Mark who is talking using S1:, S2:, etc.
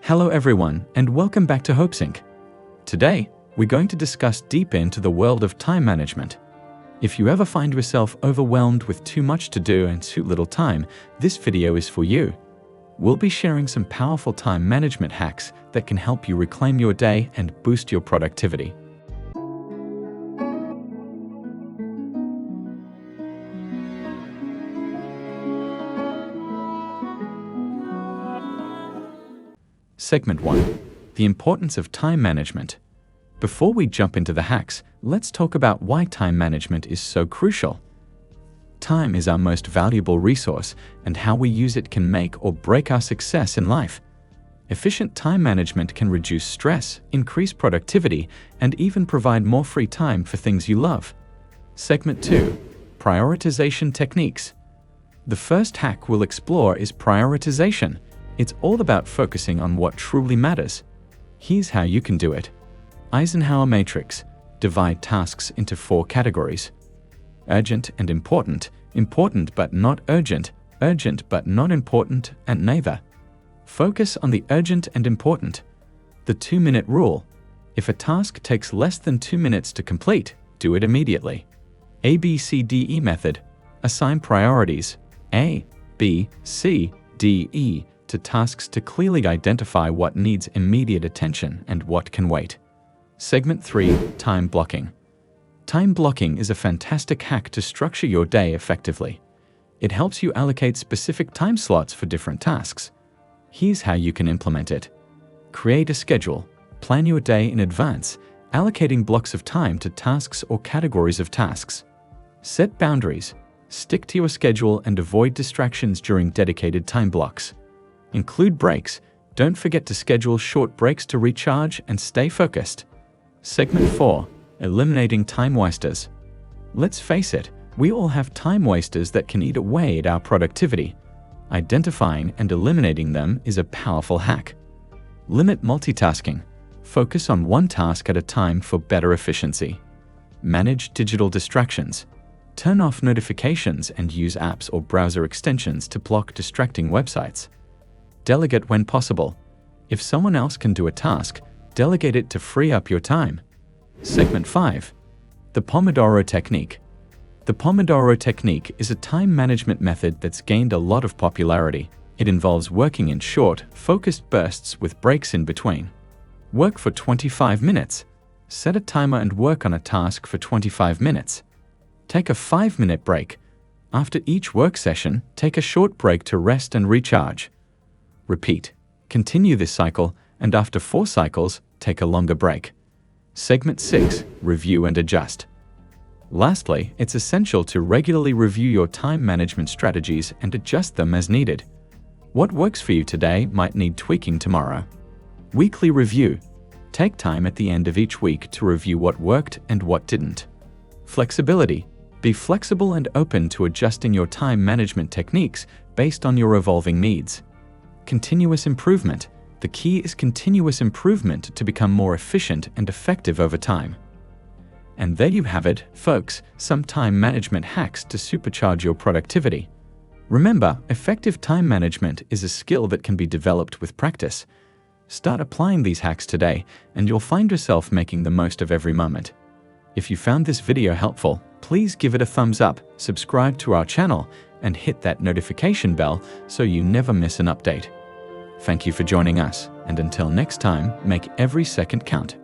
S1: Hello everyone, and welcome back to Hopesync. Today, we're going to discuss deep into the world of time management. If you ever find yourself overwhelmed with too much to do and too little time, this video is for you. We'll be sharing some powerful time management hacks that can help you reclaim your day and boost your productivity. Segment 1. The importance of time management. Before we jump into the hacks, let's talk about why time management is so crucial. Time is our most valuable resource, and how we use it can make or break our success in life. Efficient time management can reduce stress, increase productivity, and even provide more free time for things you love. Segment 2. Prioritization techniques. The first hack we'll explore is prioritization. It's all about focusing on what truly matters. Here's how you can do it. Eisenhower matrix. Divide tasks into 4 categories. Urgent and important, important but not urgent, urgent but not important, and neither. Focus on the urgent and important. The 2-minute rule. If a task takes less than 2 minutes to complete, do it immediately. ABCDE method. Assign priorities A, B, C, D, E to tasks to clearly identify what needs immediate attention and what can wait. Segment 3. Time blocking. Time blocking is a fantastic hack to structure your day effectively. It helps you allocate specific time slots for different tasks. Here's how you can implement it. Create a schedule. Plan your day in advance, allocating blocks of time to tasks or categories of tasks. Set boundaries. Stick to your schedule and avoid distractions during dedicated time blocks. Include breaks. Don't forget to schedule short breaks to recharge and stay focused. Segment 4. Eliminating time wasters. Let's face it, we all have time wasters that can eat away at our productivity. Identifying and eliminating them is a powerful hack. Limit multitasking. Focus on one task at a time for better efficiency. Manage digital distractions. Turn off notifications and use apps or browser extensions to block distracting websites. Delegate when possible. If someone else can do a task, delegate it to free up your time. Segment 5. The Pomodoro technique. The Pomodoro technique is a time management method that's gained a lot of popularity. It involves working in short, focused bursts with breaks in between. Work for 25 minutes. Set a timer and work on a task for 25 minutes. Take a 5-minute break. After each work session, take a short break to rest and recharge. Repeat. Continue this cycle, and after 4 cycles, take a longer break. Segment 6. Review and adjust. Lastly, it's essential to regularly review your time management strategies and adjust them as needed. What works for you today might need tweaking tomorrow. Weekly review. Take time at the end of each week to review what worked and what didn't. Flexibility. Be flexible and open to adjusting your time management techniques based on your evolving needs. Continuous improvement. The key is continuous improvement to become more efficient and effective over time. And there you have it, folks, some time management hacks to supercharge your productivity. Remember, effective time management is a skill that can be developed with practice. Start applying these hacks today, and you'll find yourself making the most of every moment. If you found this video helpful, please give it a thumbs up, subscribe to our channel, and hit that notification bell so you never miss an update. Thank you for joining us, and until next time, make every second count.